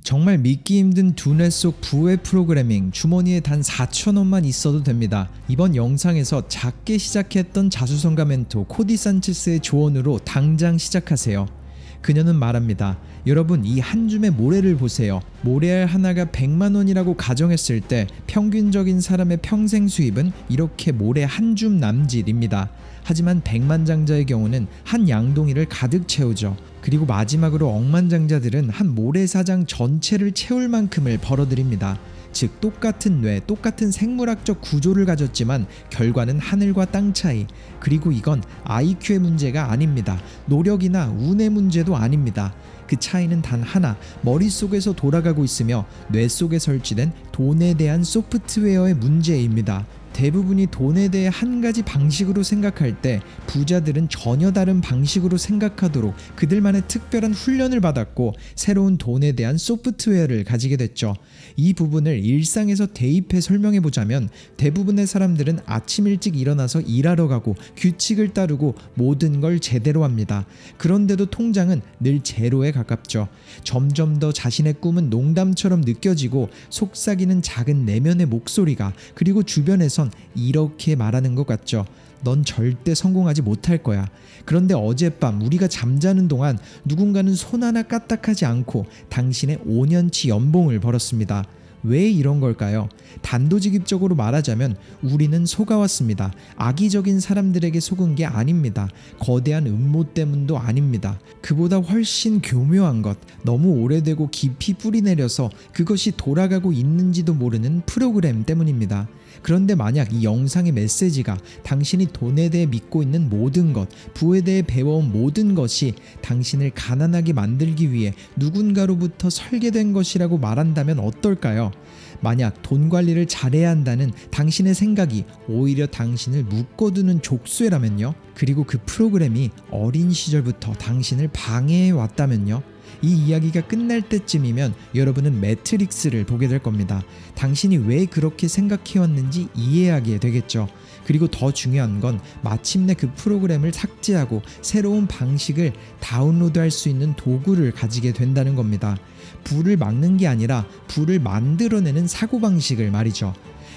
정말 믿기 힘든 두뇌 속 부의 프로그래밍, 주머니에 단 4,000원만 있어도 됩니다. 이번 영상에서 작게 시작했던 자수성가 멘토 코디 산체스의 조언으로 당장 시작하세요. 그녀는 말합니다. 여러분, 이 한 줌의 모래를 보세요. 모래알 하나가 100만원이라고 가정했을 때 평균적인 사람의 평생 수입은 이렇게 모래 한 줌 남짓입니다. 하지만 백만장자의 경우는 한 양동이를 가득 채우죠. 그리고 마지막으로 억만장자들은 한 모래사장 전체를 채울 만큼을 벌어들입니다. 즉 똑같은 뇌, 똑같은 생물학적 구조를 가졌지만 결과는 하늘과 땅 차이. 그리고 이건 IQ의 문제가 아닙니다. 노력이나 운의 문제도 아닙니다. 그 차이는 단 하나, 머릿속에서 돌아가고 있으며 뇌 속에 설치된 돈에 대한 소프트웨어의 문제입니다. 대부분이 돈에 대해 한 가지 방식으로 생각할 때 부자들은 전혀 다른 방식으로 생각하도록 그들만의 특별한 훈련을 받았고 새로운 돈에 대한 소프트웨어를 가지게 됐죠. 이 부분을 일상에서 대입해 설명해 보자면 대부분의 사람들은 아침 일찍 일어나서 일하러 가고 규칙을 따르고 모든 걸 제대로 합니다. 그런데도 통장은 늘 제로에 가깝죠. 점점 더 자신의 꿈은 농담처럼 느껴지고 속삭이는 작은 내면의 목소리가, 그리고 주변에선 이렇게 말하는 것 같죠. 넌 절대 성공하지 못할 거야. 그런데 어젯밤 우리가 잠자는 동안 누군가는 손 하나 까딱하지 않고 당신의 5년치 연봉을 벌었습니다. 왜 이런 걸까요? 단도직입적으로 말하자면 우리는 속아왔습니다. 악의적인 사람들에게 속은 게 아닙니다. 거대한 음모 때문도 아닙니다. 그보다 훨씬 교묘한 것, 너무 오래되고 깊이 뿌리내려서 그것이 돌아가고 있는지도 모르는 프로그램 때문입니다. 그런데 만약 이 영상의 메시지가 당신이 돈에 대해 믿고 있는 모든 것, 부에 대해 배워온 모든 것이 당신을 가난하게 만들기 위해 누군가로부터 설계된 것이라고 말한다면 어떨까요? 만약 돈 관리를 잘해야 한다는 당신의 생각이 오히려 당신을 묶어두는 족쇄라면요? 그리고 그 프로그램이 어린 시절부터 당신을 방해해 왔다면요? 이 이야기가 끝날 때쯤이면 여러분은 매트릭스를 보게 될 겁니다. 당신이 왜 그렇게 생각해왔는지 이해하게 되겠죠. 그리고 더 중요한 건 마침내 그 프로그램을 삭제하고 새로운 방식을 다운로드할 수 있는 도구를 가지게 된다는 겁니다. 부를 막는 게 아니라 부를 만들어내는 사고방식을 말이죠.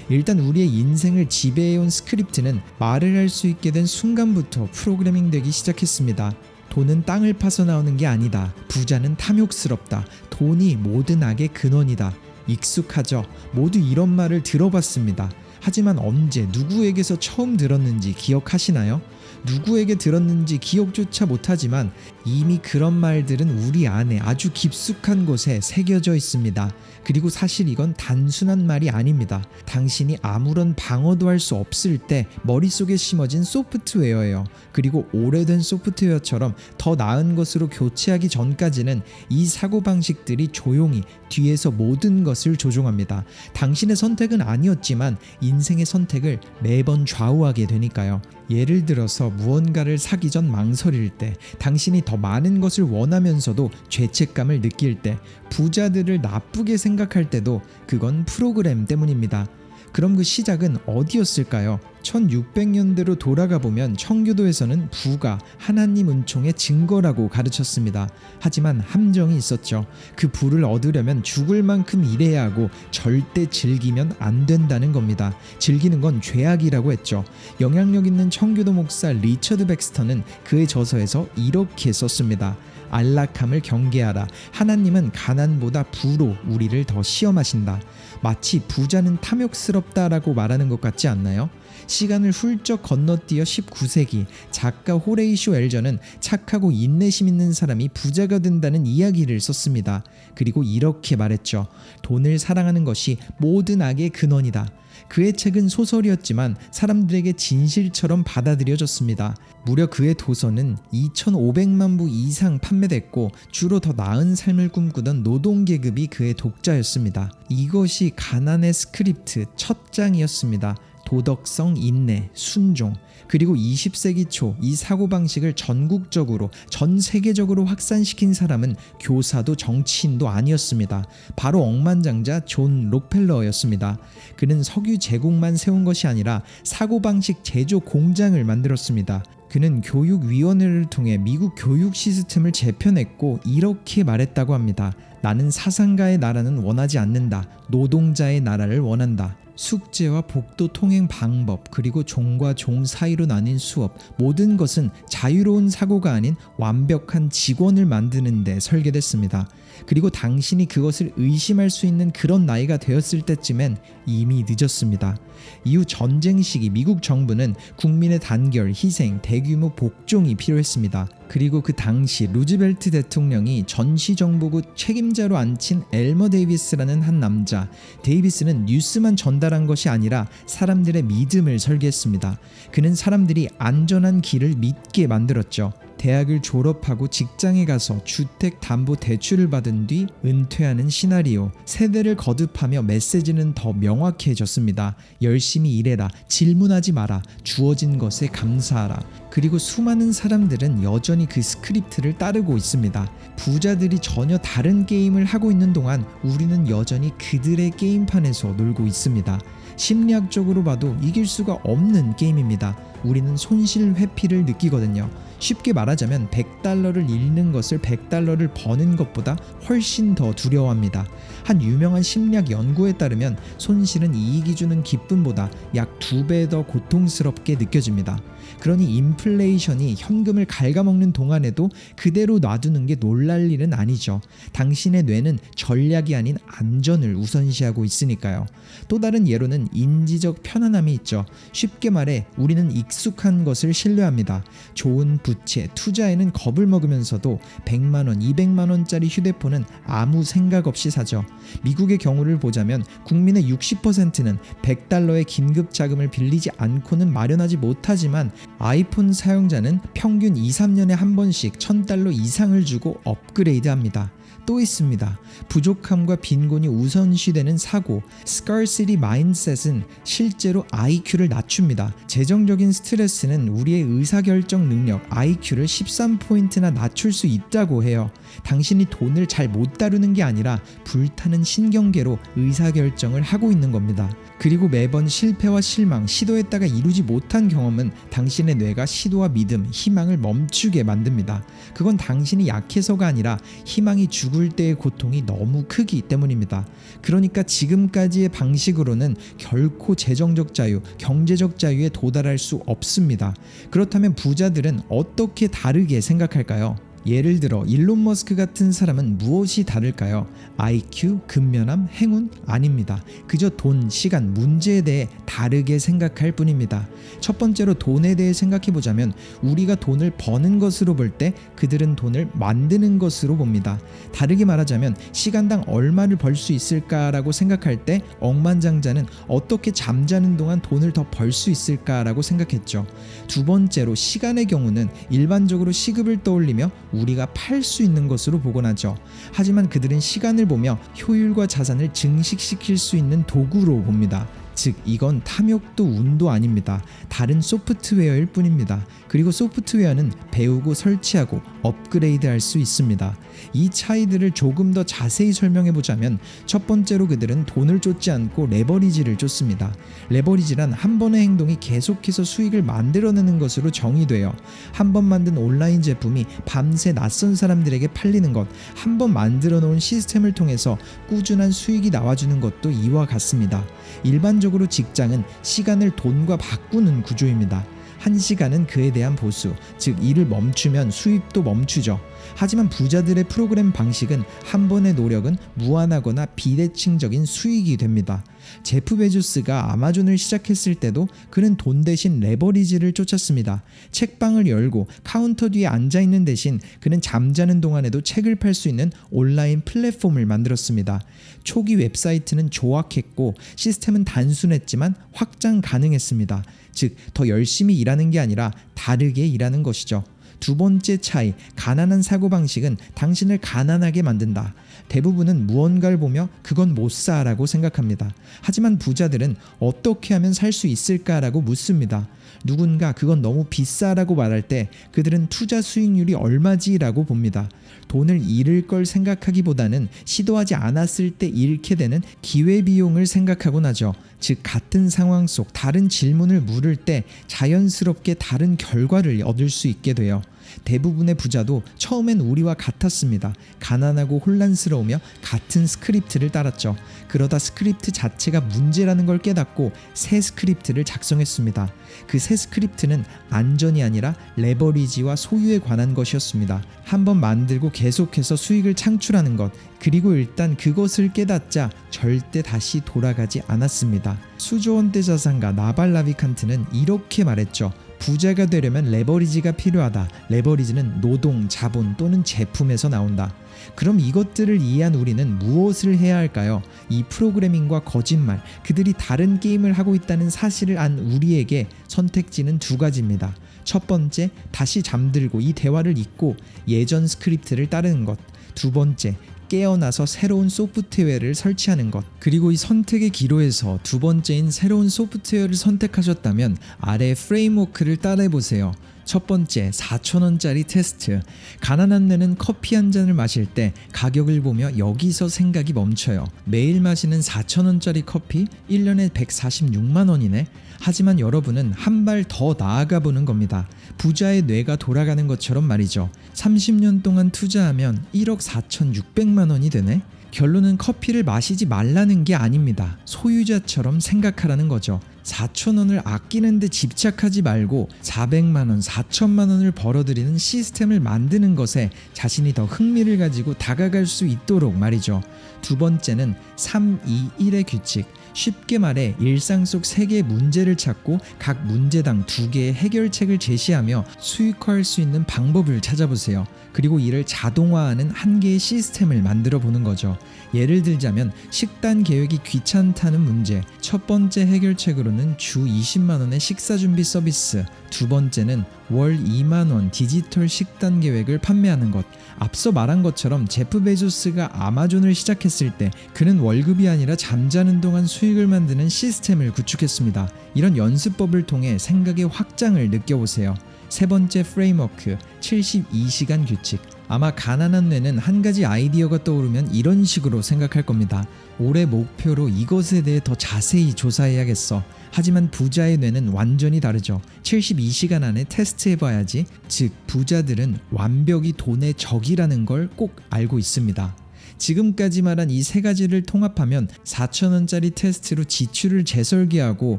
일단 우리의 인생을 지배해온 스크립트는 말을 할 수 있게 된 순간부터 프로그래밍 되기 시작했습니다. 돈은 땅을 파서 나오는 게 아니다. 부자는 탐욕스럽다. 돈이 모든 악의 근원이다. 익숙하죠? 모두 이런 말을 들어봤습니다. 하지만 언제 누구에게서 처음 들었는지 기억하시나요? 누구에게 들었는지 기억조차 못하지만 이미 그런 말들은 우리 안에 아주 깊숙한 곳에 새겨져 있습니다. 그리고 사실 이건 단순한 말이 아닙니다. 당신이 아무런 방어도 할 수 없을 때 머릿속에 심어진 소프트웨어예요. 그리고 오래된 소프트웨어처럼 더 나은 것으로 교체하기 전까지는 이 사고방식들이 조용히 뒤에서 모든 것을 조종합니다. 당신의 선택은 아니었지만 인생의 선택을 매번 좌우하게 되니까요. 예를 들어서 무언가를 사기 전 망설일 때, 당신이 더 많은 것을 원하면서도 죄책감을 느낄 때, 부자들을 나쁘게 생각할 때도 그건 프로그램 때문입니다. 그럼 그 시작은 어디였을까요? 1600년대로 돌아가 보면 청교도에서는 부가 하나님 은총의 증거라고 가르쳤습니다. 하지만 함정이 있었죠. 그 부를 얻으려면 죽을 만큼 일해야 하고 절대 즐기면 안 된다는 겁니다. 즐기는 건 죄악이라고 했죠. 영향력 있는 청교도 목사 리처드 백스터는 그의 저서에서 이렇게 썼습니다. 안락함을 경계하라. 하나님은 가난보다 부로 우리를 더 시험하신다. 마치 부자는 탐욕스럽다라고 말하는 것 같지 않나요? 시간을 훌쩍 건너뛰어 19세기 작가 호레이쇼 엘저는 착하고 인내심 있는 사람이 부자가 된다는 이야기를 썼습니다. 그리고 이렇게 말했죠. 돈을 사랑하는 것이 모든 악의 근원이다. 그의 책은 소설이었지만 사람들에게 진실처럼 받아들여졌습니다. 무려 그의 도서는 2,500만 부 이상 판매됐고 주로 더 나은 삶을 꿈꾸던 노동계급이 그의 독자였습니다. 이것이 가난의 스크립트 첫 장이었습니다. 도덕성, 인내, 순종. 그리고 20세기 초 이 사고방식을 전국적으로 전 세계적으로 확산시킨 사람은 교사도 정치인도 아니었습니다. 바로 억만장자 존 록펠러였습니다. 그는 석유 제국만 세운 것이 아니라 사고방식 제조 공장을 만들었습니다. 그는 교육위원회를 통해 미국 교육 시스템을 재편했고 이렇게 말했다고 합니다. 나는 사상가의 나라는 원하지 않는다. 노동자의 나라를 원한다. 숙제와 복도 통행 방법, 그리고 종과 종 사이로 나뉜 수업, 모든 것은 자유로운 사고가 아닌 완벽한 직원을 만드는 데 설계됐습니다. 그리고 당신이 그것을 의심할 수 있는 그런 나이가 되었을 때쯤엔 이미 늦었습니다. 이후 전쟁 시기 미국 정부는 국민의 단결, 희생, 대규모 복종이 필요했습니다. 그리고 그 당시 루즈벨트 대통령이 전시정보국 책임자로 앉힌 엘머 데이비스라는 한 남자. 데이비스는 뉴스만 전달한 것이 아니라 사람들의 믿음을 설계했습니다. 그는 사람들이 안전한 길을 믿게 만들었죠. 대학을 졸업하고 직장에 가서 주택담보대출을 받은 뒤 은퇴하는 시나리오. 세대를 거듭하며 메시지는 더 명확해졌습니다. 열심히 일해라. 질문하지 마라. 주어진 것에 감사하라. 그리고 수많은 사람들은 여전히 그 스크립트를 따르고 있습니다. 부자들이 전혀 다른 게임을 하고 있는 동안 우리는 여전히 그들의 게임판에서 놀고 있습니다. 심리학적으로 봐도 이길 수가 없는 게임입니다. 우리는 손실 회피를 느끼거든요. 쉽게 말하자면 $100를 잃는 것을 $100를 버는 것보다 훨씬 더 두려워합니다. 한 유명한 심리학 연구에 따르면 손실은 이익이 주는 기쁨보다 약 2배 더 고통스럽게 느껴집니다. 그러니 인플레이션이 현금을 갉아먹는 동안에도 그대로 놔두는 게 놀랄 일은 아니죠. 당신의 뇌는 전략이 아닌 안전을 우선시하고 있으니까요. 또 다른 예로는 인지적 편안함이 있죠. 쉽게 말해 우리는 익숙한 것을 신뢰합니다. 좋은 부채, 투자에는 겁을 먹으면서도 100만원, 200만원짜리 휴대폰은 아무 생각 없이 사죠. 미국의 경우를 보자면 국민의 60%는 $100의 긴급 자금을 빌리지 않고는 마련하지 못하지만 아이폰 사용자는 평균 2-3년에 한 번씩 $1000 이상을 주고 업그레이드합니다. 또 있습니다. 부족함과 빈곤이 우선시되는 사고, scarcity mindset은 실제로 IQ를 낮춥니다. 재정적인 스트레스는 우리의 의사결정 능력 IQ를 13포인트나 낮출 수 있다고 해요. 당신이 돈을 잘 못 다루는 게 아니라 불타는 신경계로 의사결정을 하고 있는 겁니다. 그리고 매번 실패와 실망, 시도했다가 이루지 못한 경험은 당신의 뇌가 시도와 믿음, 희망을 멈추게 만듭니다. 그건 당신이 약해서가 아니라 희망이 죽을 때의 고통이 너무 크기 때문입니다. 그러니까 지금까지의 방식으로는 결코 재정적 자유, 경제적 자유에 도달할 수 없습니다. 그렇다면 부자들은 어떻게 다르게 생각할까요? 예를 들어 일론 머스크 같은 사람은 무엇이 다를까요? IQ, 근면함, 행운? 아닙니다. 그저 돈, 시간, 문제에 대해 다르게 생각할 뿐입니다. 첫 번째로 돈에 대해 생각해보자면 우리가 돈을 버는 것으로 볼 때 그들은 돈을 만드는 것으로 봅니다. 다르게 말하자면 시간당 얼마를 벌 수 있을까라고 생각할 때 억만장자는 어떻게 잠자는 동안 돈을 더 벌 수 있을까라고 생각했죠. 두 번째로 시간의 경우는 일반적으로 시급을 떠올리며 우리가 팔 수 있는 것으로 보곤 하죠. 하지만 그들은 시간을 보며 효율과 자산을 증식시킬 수 있는 도구로 봅니다. 즉 이건 탐욕도 운도 아닙니다. 다른 소프트웨어일 뿐입니다. 그리고 소프트웨어는 배우고 설치하고 업그레이드할 수 있습니다. 이 차이들을 조금 더 자세히 설명해보자면 첫 번째로 그들은 돈을 쫓지 않고 레버리지를 쫓습니다. 레버리지란 한 번의 행동이 계속해서 수익을 만들어내는 것으로 정의돼요. 한 번 만든 온라인 제품이 밤새 낯선 사람들에게 팔리는 것, 한 번 만들어 놓은 시스템을 통해서 꾸준한 수익이 나와주는 것도 이와 같습니다. 일반적으로 직장은 시간을 돈과 바꾸는 구조입니다. 1시간은 그에 대한 보수, 즉 일을 멈추면 수입도 멈추죠. 하지만 부자들의 프로그램 방식은 한 번의 노력은 무한하거나 비대칭적인 수익이 됩니다. 제프 베조스가 아마존을 시작했을 때도 그는 돈 대신 레버리지를 쫓았습니다. 책방을 열고 카운터 뒤에 앉아있는 대신 그는 잠자는 동안에도 책을 팔 수 있는 온라인 플랫폼을 만들었습니다. 초기 웹사이트는 조악했고 시스템은 단순했지만 확장 가능했습니다. 즉, 더 열심히 일하는 게 아니라 다르게 일하는 것이죠. 두 번째 차이, 가난한 사고방식은 당신을 가난하게 만든다. 대부분은 무언가를 보며 그건 못 사라고 생각합니다. 하지만 부자들은 어떻게 하면 살 수 있을까라고 묻습니다. 누군가 그건 너무 비싸라고 말할 때 그들은 투자 수익률이 얼마지라고 봅니다. 돈을 잃을 걸 생각하기보다는 시도하지 않았을 때 잃게 되는 기회비용을 생각하곤 하죠. 즉 같은 상황 속 다른 질문을 물을 때 자연스럽게 다른 결과를 얻을 수 있게 돼요. 대부분의 부자도 처음엔 우리와 같았습니다. 가난하고 혼란스러우며 같은 스크립트를 따랐죠. 그러다 스크립트 자체가 문제라는 걸 깨닫고 새 스크립트를 작성했습니다. 그 새 스크립트는 안전이 아니라 레버리지와 소유에 관한 것이었습니다. 한번 만들고 계속해서 수익을 창출하는 것, 그리고 일단 그것을 깨닫자 절대 다시 돌아가지 않았습니다. 수조원대 자산가 나발 라비칸트는 이렇게 말했죠. 부자가 되려면 레버리지가 필요하다. 레버리지는 노동, 자본 또는 제품에서 나온다. 그럼 이것들을 이해한 우리는 무엇을 해야 할까요? 이 프로그래밍과 거짓말, 그들이 다른 게임을 하고 있다는 사실을 안 우리에게 선택지는 두 가지입니다. 첫 번째, 다시 잠들고 이 대화를 잊고 예전 스크립트를 따르는 것. 두 번째, 깨어나서 새로운 소프트웨어를 설치하는 것. 그리고 이 선택의 기로에서 두 번째인 새로운 소프트웨어를 선택하셨다면 아래 프레임워크를 따라해보세요. 첫 번째, 4,000원짜리 테스트. 가난한 뇌는 커피 한 잔을 마실 때 가격을 보며 여기서 생각이 멈춰요. 매일 마시는 4,000원짜리 커피 1년에 146만 원이네. 하지만 여러분은 한 발 더 나아가 보는 겁니다. 부자의 뇌가 돌아가는 것처럼 말이죠. 30년 동안 투자하면 1억 4,600만 원이 되네. 결론은 커피를 마시지 말라는 게 아닙니다. 소유자처럼 생각하라는 거죠. 4,000원을 아끼는데 집착하지 말고 400만원, 4천만원을 벌어들이는 시스템을 만드는 것에 자신이 더 흥미를 가지고 다가갈 수 있도록 말이죠. 두 번째는 3-2-1의 규칙. 쉽게 말해 일상 속 3개의 문제를 찾고 각 문제당 2개의 해결책을 제시하며 수익화할 수 있는 방법을 찾아보세요. 그리고 이를 자동화하는 한 개의 시스템을 만들어 보는 거죠. 예를 들자면 식단 계획이 귀찮다는 문제. 첫 번째 해결책으로는 주 20만원의 식사 준비 서비스, 두 번째는 월 2만원 디지털 식단 계획을 판매하는 것. 앞서 말한 것처럼 제프 베조스가 아마존을 시작했을 때 그는 월급이 아니라 잠자는 동안 수익을 만드는 시스템을 구축했습니다. 이런 연습법을 통해 생각의 확장을 느껴보세요. 세 번째 프레임워크, 72시간 규칙. 아마 가난한 뇌는 한 가지 아이디어가 떠오르면 이런 식으로 생각할 겁니다. 올해 목표로 이것에 대해 더 자세히 조사해야겠어. 하지만 부자의 뇌는 완전히 다르죠. 72시간 안에 테스트해봐야지. 즉, 부자들은 완벽이 돈의 적이라는 걸 꼭 알고 있습니다. 지금까지 말한 이 세 가지를 통합하면 4,000원짜리 테스트로 지출을 재설계하고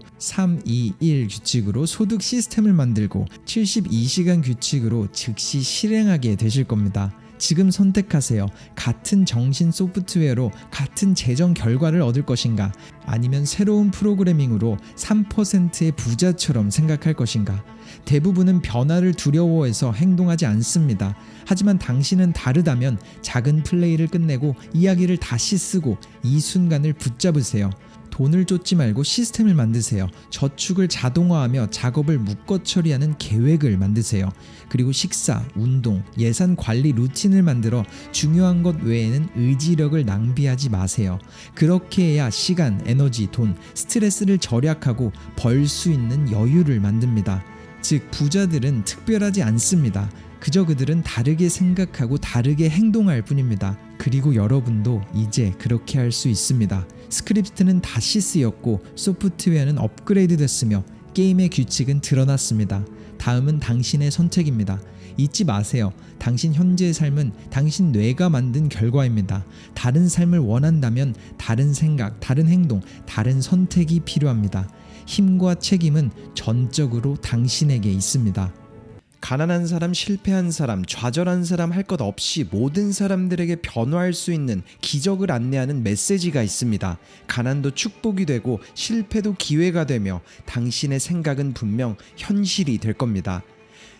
3-2-1 규칙으로 소득 시스템을 만들고 72시간 규칙으로 즉시 실행하게 되실 겁니다. 지금 선택하세요. 같은 정신 소프트웨어로 같은 재정 결과를 얻을 것인가? 아니면 새로운 프로그래밍으로 3%의 부자처럼 생각할 것인가? 대부분은 변화를 두려워해서 행동하지 않습니다. 하지만 당신은 다르다면 작은 플레이를 끝내고 이야기를 다시 쓰고 이 순간을 붙잡으세요. 돈을 쫓지 말고 시스템을 만드세요. 저축을 자동화하며 작업을 묶어 처리하는 계획을 만드세요. 그리고 식사, 운동, 예산 관리 루틴을 만들어 중요한 것 외에는 의지력을 낭비하지 마세요. 그렇게 해야 시간, 에너지, 돈, 스트레스를 절약하고 벌 수 있는 여유를 만듭니다. 즉, 부자들은 특별하지 않습니다. 그저 그들은 다르게 생각하고 다르게 행동할 뿐입니다. 그리고 여러분도 이제 그렇게 할 수 있습니다. 스크립트는 다시 쓰였고 소프트웨어는 업그레이드 됐으며 게임의 규칙은 드러났습니다. 다음은 당신의 선택입니다. 잊지 마세요. 당신 현재의 삶은 당신 뇌가 만든 결과입니다. 다른 삶을 원한다면 다른 생각, 다른 행동, 다른 선택이 필요합니다. 힘과 책임은 전적으로 당신에게 있습니다. 가난한 사람, 실패한 사람, 좌절한 사람 할 것 없이 모든 사람들에게 변화할 수 있는 기적을 안내하는 메시지가 있습니다. 가난도 축복이 되고 실패도 기회가 되며 당신의 생각은 분명 현실이 될 겁니다.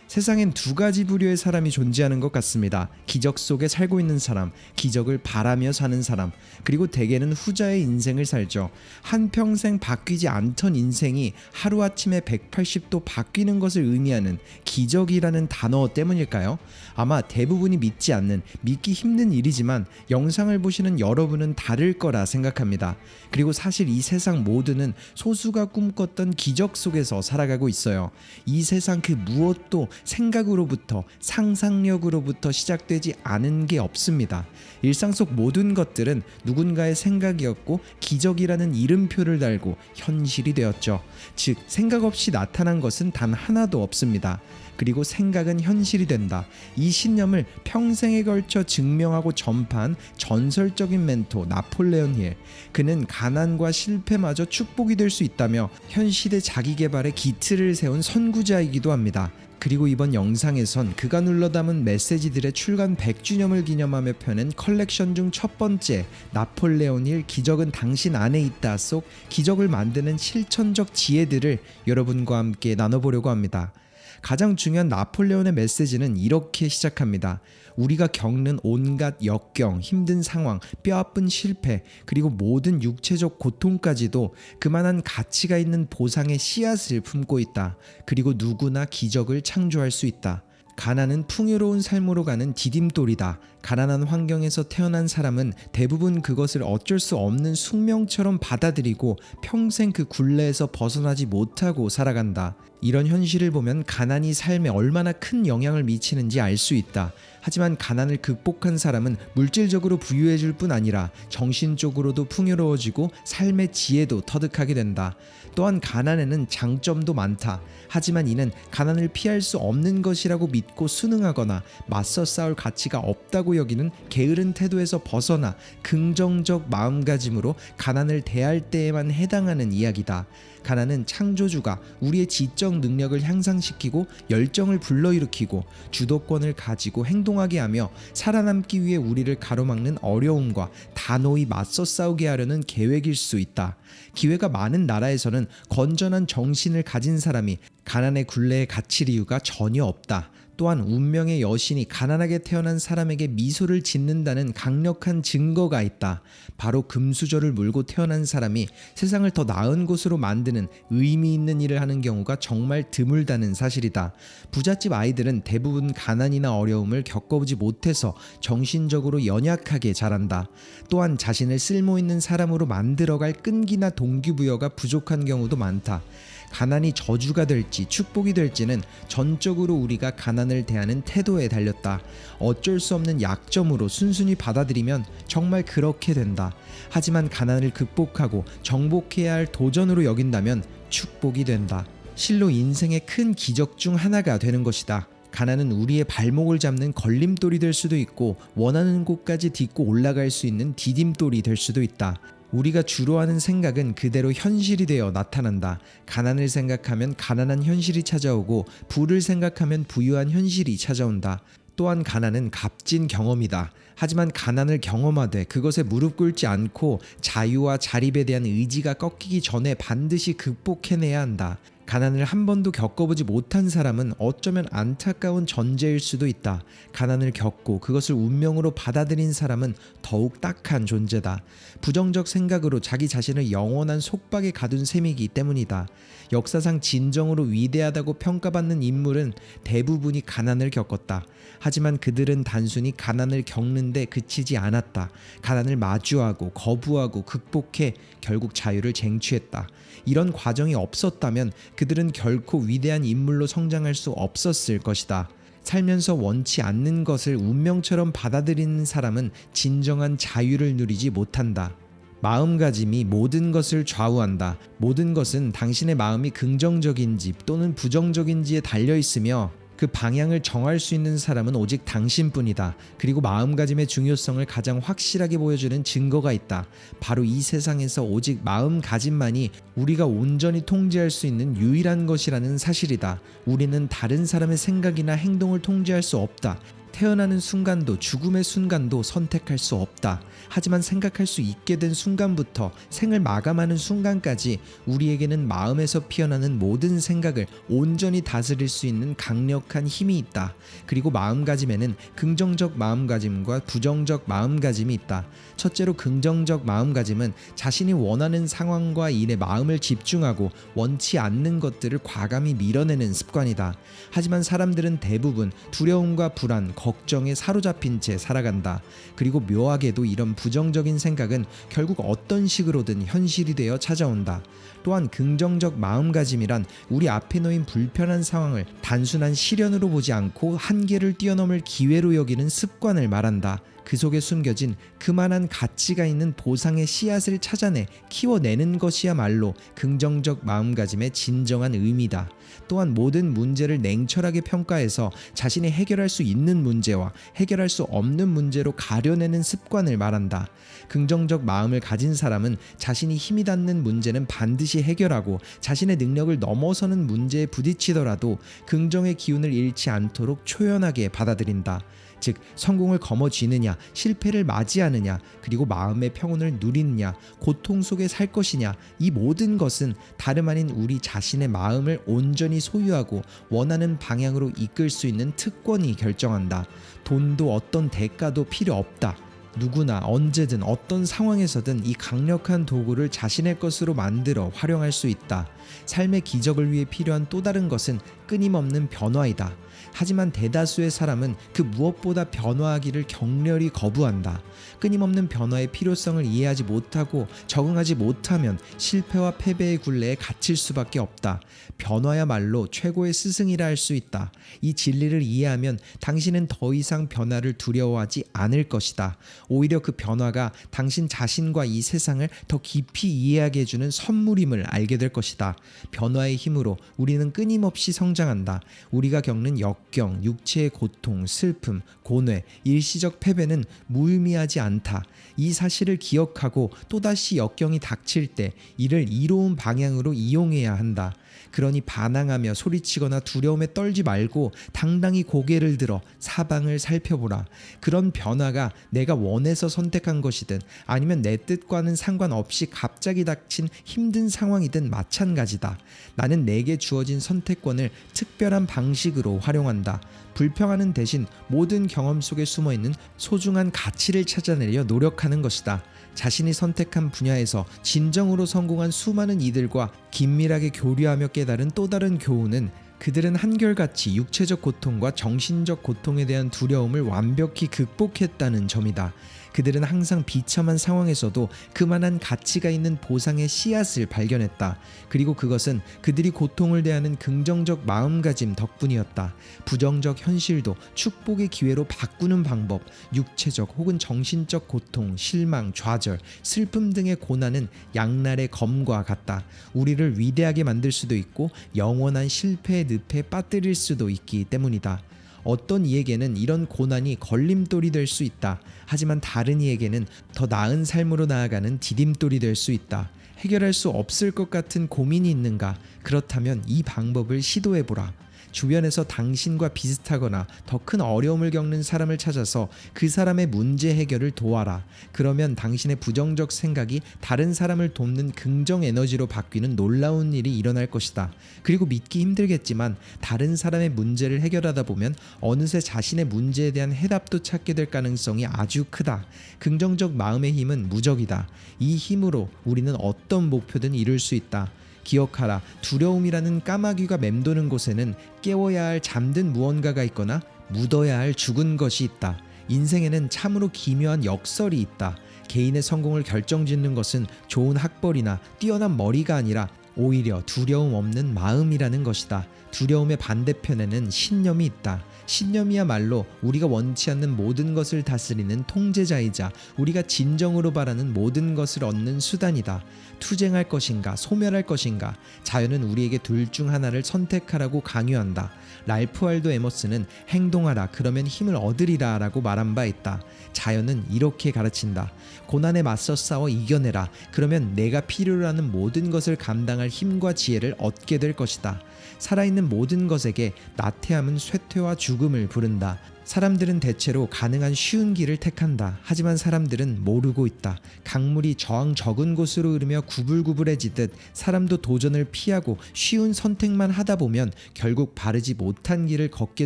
세상엔 두 가지 부류의 사람이 존재하는 것 같습니다. 기적 속에 살고 있는 사람, 기적을 바라며 사는 사람, 그리고 대개는 후자의 인생을 살죠. 한평생 바뀌지 않던 인생이 하루아침에 180도 바뀌는 것을 의미하는 기적이라는 단어 때문일까요? 아마 대부분이 믿지 않는, 믿기 힘든 일이지만 영상을 보시는 여러분은 다를 거라 생각합니다. 그리고 사실 이 세상 모두는 소수가 꿈꿨던 기적 속에서 살아가고 있어요. 이 세상 그 무엇도 생각으로부터, 상상력으로부터 시작되지 않은 게 없습니다. 일상 속 모든 것들은 누군가의 생각이었고 기적이라는 이름표를 달고 현실이 되었죠. 즉 생각 없이 나타난 것은 단 하나도 없습니다. 그리고 생각은 현실이 된다. 이 신념을 평생에 걸쳐 증명하고 전파한 전설적인 멘토 나폴레옹 힐. 그는 가난과 실패마저 축복이 될 수 있다며 현 시대 자기계발의 기틀을 세운 선구자이기도 합니다. 그리고 이번 영상에선 그가 눌러 담은 메시지들의 출간 100주년을 기념하며 펴낸 컬렉션 중 첫 번째 나폴레옹 힐 기적은 당신 안에 있다 속 기적을 만드는 실천적 지혜들을 여러분과 함께 나눠보려고 합니다. 가장 중요한 나폴레옹의 메시지는 이렇게 시작합니다. 우리가 겪는 온갖 역경, 힘든 상황, 뼈아픈 실패, 그리고 모든 육체적 고통까지도 그만한 가치가 있는 보상의 씨앗을 품고 있다. 그리고 누구나 기적을 창조할 수 있다. 가난은 풍요로운 삶으로 가는 디딤돌이다. 가난한 환경에서 태어난 사람은 대부분 그것을 어쩔 수 없는 숙명처럼 받아들이고 평생 그 굴레에서 벗어나지 못하고 살아간다. 이런 현실을 보면 가난이 삶에 얼마나 큰 영향을 미치는지 알 수 있다. 하지만 가난을 극복한 사람은 물질적으로 부유해질 뿐 아니라 정신적으로도 풍요로워지고 삶의 지혜도 터득하게 된다. 또한 가난에는 장점도 많다. 하지만 이는 가난을 피할 수 없는 것이라고 믿고 순응하거나 맞서 싸울 가치가 없다고 여기는 게으른 태도에서 벗어나 긍정적 마음가짐으로 가난을 대할 때에만 해당하는 이야기다. 가난은 창조주가 우리의 지적 능력을 향상시키고 열정을 불러일으키고 주도권을 가지고 행동하게 하며 살아남기 위해 우리를 가로막는 어려움과 단호히 맞서 싸우게 하려는 계획일 수 있다. 기회가 많은 나라에서는 건전한 정신을 가진 사람이 가난의 굴레에 갇힐 이유가 전혀 없다. 또한 운명의 여신이 가난하게 태어난 사람에게 미소를 짓는다는 강력한 증거가 있다. 바로 금수저를 물고 태어난 사람이 세상을 더 나은 곳으로 만드는 의미 있는 일을 하는 경우가 정말 드물다는 사실이다. 부잣집 아이들은 대부분 가난이나 어려움을 겪어보지 못해서 정신적으로 연약하게 자란다. 또한 자신을 쓸모있는 사람으로 만들어갈 끈기나 동기부여가 부족한 경우도 많다. 가난이 저주가 될지 축복이 될지는 전적으로 우리가 가난을 대하는 태도에 달렸다. 어쩔 수 없는 약점으로 순순히 받아들이면 정말 그렇게 된다. 하지만 가난을 극복하고 정복해야 할 도전으로 여긴다면 축복이 된다. 실로 인생의 큰 기적 중 하나가 되는 것이다. 가난은 우리의 발목을 잡는 걸림돌이 될 수도 있고 원하는 곳까지 딛고 올라갈 수 있는 디딤돌이 될 수도 있다. 우리가 주로 하는 생각은 그대로 현실이 되어 나타난다. 가난을 생각하면 가난한 현실이 찾아오고 부를 생각하면 부유한 현실이 찾아온다. 또한 가난은 값진 경험이다. 하지만 가난을 경험하되 그것에 무릎 꿇지 않고 자유와 자립에 대한 의지가 꺾이기 전에 반드시 극복해내야 한다. 가난을 한 번도 겪어보지 못한 사람은 어쩌면 안타까운 전제일 수도 있다. 가난을 겪고 그것을 운명으로 받아들인 사람은 더욱 딱한 존재다. 부정적 생각으로 자기 자신을 영원한 속박에 가둔 셈이기 때문이다. 역사상 진정으로 위대하다고 평가받는 인물은 대부분이 가난을 겪었다. 하지만 그들은 단순히 가난을 겪는데 그치지 않았다. 가난을 마주하고 거부하고 극복해 결국 자유를 쟁취했다. 이런 과정이 없었다면 그들은 결코 위대한 인물로 성장할 수 없었을 것이다. 살면서 원치 않는 것을 운명처럼 받아들이는 사람은 진정한 자유를 누리지 못한다. 마음가짐이 모든 것을 좌우한다. 모든 것은 당신의 마음이 긍정적인지 또는 부정적인지에 달려 있으며 그 방향을 정할 수 있는 사람은 오직 당신뿐이다. 그리고 마음가짐의 중요성을 가장 확실하게 보여주는 증거가 있다. 바로 이 세상에서 오직 마음가짐만이 우리가 온전히 통제할 수 있는 유일한 것이라는 사실이다. 우리는 다른 사람의 생각이나 행동을 통제할 수 없다. 태어나는 순간도 죽음의 순간도 선택할 수 없다. 하지만 생각할 수 있게 된 순간부터 생을 마감하는 순간까지 우리에게는 마음에서 피어나는 모든 생각을 온전히 다스릴 수 있는 강력한 힘이 있다. 그리고 마음가짐에는 긍정적 마음가짐과 부정적 마음가짐이 있다. 첫째로 긍정적 마음가짐은 자신이 원하는 상황과 일에 마음을 집중하고 원치 않는 것들을 과감히 밀어내는 습관이다. 하지만 사람들은 대부분 두려움과 불안, 걱정에 사로잡힌 채 살아간다. 그리고 묘하게도 이런 부정적인 생각은 결국 어떤 식으로든 현실이 되어 찾아온다. 또한 긍정적 마음가짐이란 우리 앞에 놓인 불편한 상황을 단순한 시련으로 보지 않고 한계를 뛰어넘을 기회로 여기는 습관을 말한다. 그 속에 숨겨진 그만한 가치가 있는 보상의 씨앗을 찾아내 키워내는 것이야말로 긍정적 마음가짐의 진정한 의미다. 또한 모든 문제를 냉철하게 평가해서 자신이 해결할 수 있는 문제와 해결할 수 없는 문제로 가려내는 습관을 말한다. 긍정적 마음을 가진 사람은 자신이 힘이 닿는 문제는 반드시 해결하고 자신의 능력을 넘어서는 문제에 부딪히더라도 긍정의 기운을 잃지 않도록 초연하게 받아들인다. 즉 성공을 거머쥐느냐, 실패를 맞이하느냐, 그리고 마음의 평온을 누리느냐, 고통 속에 살 것이냐, 이 모든 것은 다름 아닌 우리 자신의 마음을 온전히 소유하고 원하는 방향으로 이끌 수 있는 특권이 결정한다. 돈도 어떤 대가도 필요 없다. 누구나 언제든 어떤 상황에서든 이 강력한 도구를 자신의 것으로 만들어 활용할 수 있다. 삶의 기적을 위해 필요한 또 다른 것은 끊임없는 변화이다. 하지만 대다수의 사람은 그 무엇보다 변화하기를 격렬히 거부한다. 끊임없는 변화의 필요성을 이해하지 못하고 적응하지 못하면 실패와 패배의 굴레에 갇힐 수밖에 없다. 변화야말로 최고의 스승이라 할 수 있다. 이 진리를 이해하면 당신은 더 이상 변화를 두려워하지 않을 것이다. 오히려 그 변화가 당신 자신과 이 세상을 더 깊이 이해하게 해주는 선물임을 알게 될 것이다. 변화의 힘으로 우리는 끊임없이 성장한다. 우리가 겪는 역경, 육체의 고통, 슬픔, 고뇌, 일시적 패배는 무의미하지 않다. 이 사실을 기억하고 또다시 역경이 닥칠 때 이를 이로운 방향으로 이용해야 한다. 그러니 반항하며 소리치거나 두려움에 떨지 말고 당당히 고개를 들어 사방을 살펴보라. 그런 변화가 내가 원해서 선택한 것이든 아니면 내 뜻과는 상관없이 갑자기 닥친 힘든 상황이든 마찬가지다. 나는 내게 주어진 선택권을 특별한 방식으로 활용한다. 불평하는 대신 모든 경험 속에 숨어있는 소중한 가치를 찾아내려 노력하는 것이다. 자신이 선택한 분야에서 진정으로 성공한 수많은 이들과 긴밀하게 교류하며 깨달은 또 다른 교훈은 그들은 한결같이 육체적 고통과 정신적 고통에 대한 두려움을 완벽히 극복했다는 점이다. 그들은 항상 비참한 상황에서도 그만한 가치가 있는 보상의 씨앗을 발견했다. 그리고 그것은 그들이 고통을 대하는 긍정적 마음가짐 덕분이었다. 부정적 현실도 축복의 기회로 바꾸는 방법, 육체적 혹은 정신적 고통, 실망, 좌절, 슬픔 등의 고난은 양날의 검과 같다. 우리를 위대하게 만들 수도 있고 영원한 실패의 늪에 빠뜨릴 수도 있기 때문이다. 어떤 이에게는 이런 고난이 걸림돌이 될 수 있다. 하지만 다른 이에게는 더 나은 삶으로 나아가는 디딤돌이 될 수 있다. 해결할 수 없을 것 같은 고민이 있는가? 그렇다면 이 방법을 시도해보라. 주변에서 당신과 비슷하거나 더 큰 어려움을 겪는 사람을 찾아서 그 사람의 문제 해결을 도와라. 그러면 당신의 부정적 생각이 다른 사람을 돕는 긍정 에너지로 바뀌는 놀라운 일이 일어날 것이다. 그리고 믿기 힘들겠지만 다른 사람의 문제를 해결하다 보면 어느새 자신의 문제에 대한 해답도 찾게 될 가능성이 아주 크다. 긍정적 마음의 힘은 무적이다. 이 힘으로 우리는 어떤 목표든 이룰 수 있다. 기억하라. 두려움이라는 까마귀가 맴도는 곳에는 깨워야 할 잠든 무언가가 있거나 묻어야 할 죽은 것이 있다. 인생에는 참으로 기묘한 역설이 있다. 개인의 성공을 결정짓는 것은 좋은 학벌이나 뛰어난 머리가 아니라 오히려 두려움 없는 마음이라는 것이다. 두려움의 반대편에는 신념이 있다. 신념이야말로 우리가 원치 않는 모든 것을 다스리는 통제자이자 우리가 진정으로 바라는 모든 것을 얻는 수단이다. 투쟁할 것인가 소멸할 것인가, 자연은 우리에게 둘 중 하나를 선택하라고 강요한다. 랄프 월도 에머스는 행동하라 그러면 힘을 얻으리라 라고 말한 바 있다. 자연은 이렇게 가르친다. 고난에 맞서 싸워 이겨내라. 그러면 내가 필요로 하는 모든 것을 감당할 힘과 지혜를 얻게 될 것이다. 살아있는 모든 것에게 나태함은 쇠퇴와 죽음을 부른다. 사람들은 대체로 가능한 쉬운 길을 택한다. 하지만 사람들은 모르고 있다. 강물이 저항 적은 곳으로 흐르며 구불구불해지듯 사람도 도전을 피하고 쉬운 선택만 하다 보면 결국 바르지 못한 길을 걷게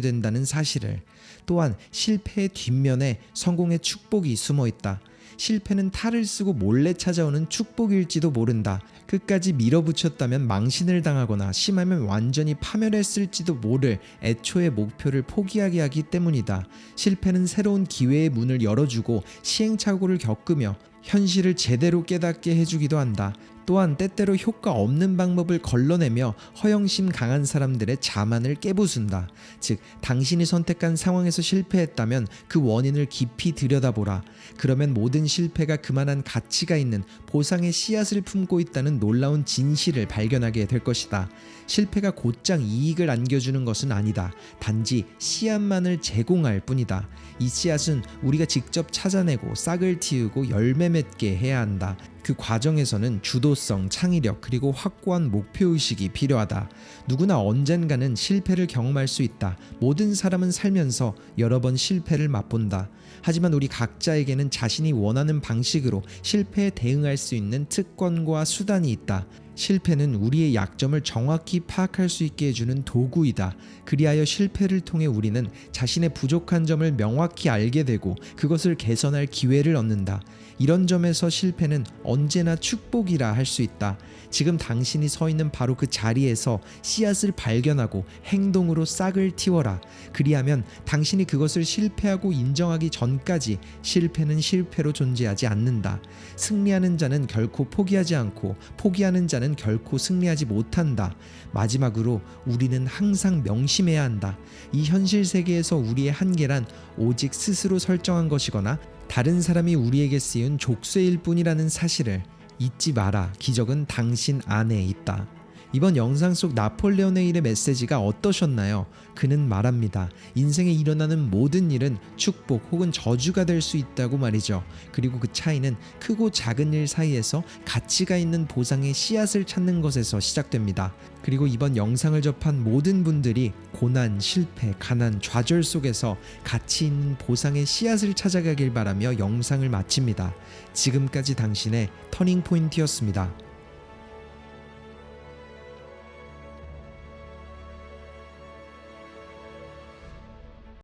된다는 사실을. 또한 실패의 뒷면에 성공의 축복이 숨어 있다. 실패는 탈을 쓰고 몰래 찾아오는 축복일지도 모른다. 끝까지 밀어붙였다면 망신을 당하거나 심하면 완전히 파멸했을지도 모를 애초의 목표를 포기하게 하기 때문이다. 실패는 새로운 기회의 문을 열어주고 시행착오를 겪으며 현실을 제대로 깨닫게 해주기도 한다. 또한 때때로 효과 없는 방법을 걸러내며 허영심 강한 사람들의 자만을 깨부순다. 즉, 당신이 선택한 상황에서 실패했다면 그 원인을 깊이 들여다보라. 그러면 모든 실패가 그만한 가치가 있는 보상의 씨앗을 품고 있다는 놀라운 진실을 발견하게 될 것이다. 실패가 곧장 이익을 안겨주는 것은 아니다. 단지 씨앗만을 제공할 뿐이다. 이 씨앗은 우리가 직접 찾아내고 싹을 틔우고 열매 맺게 해야 한다. 그 과정에서는 주도성, 창의력, 그리고 확고한 목표의식이 필요하다. 누구나 언젠가는 실패를 경험할 수 있다. 모든 사람은 살면서 여러 번 실패를 맛본다. 하지만 우리 각자에게는 자신이 원하는 방식으로 실패에 대응할 수 있는 특권과 수단이 있다. 실패는 우리의 약점을 정확히 파악할 수 있게 해주는 도구이다. 그리하여 실패를 통해 우리는 자신의 부족한 점을 명확히 알게 되고 그것을 개선할 기회를 얻는다. 이런 점에서 실패는 언제나 축복이라 할 수 있다. 지금 당신이 서 있는 바로 그 자리에서 씨앗을 발견하고 행동으로 싹을 틔워라. 그리하면 당신이 그것을 실패하고 인정하기 전까지 실패는 실패로 존재하지 않는다. 승리하는 자는 결코 포기하지 않고 포기하는 자는 결코 승리하지 못한다. 마지막으로 우리는 항상 명심해야 한다. 이 현실 세계에서 우리의 한계란 오직 스스로 설정한 것이거나 다른 사람이 우리에게 씌운 족쇄일 뿐이라는 사실을 잊지 마라. 기적은 당신 안에 있다. 이번 영상 속 나폴레옹의 일의 메시지가 어떠셨나요? 그는 말합니다. 인생에 일어나는 모든 일은 축복 혹은 저주가 될 수 있다고 말이죠. 그리고 그 차이는 크고 작은 일 사이에서 가치가 있는 보상의 씨앗을 찾는 것에서 시작됩니다. 그리고 이번 영상을 접한 모든 분들이 고난, 실패, 가난, 좌절 속에서 가치 있는 보상의 씨앗을 찾아가길 바라며 영상을 마칩니다. 지금까지 당신의 터닝포인트였습니다.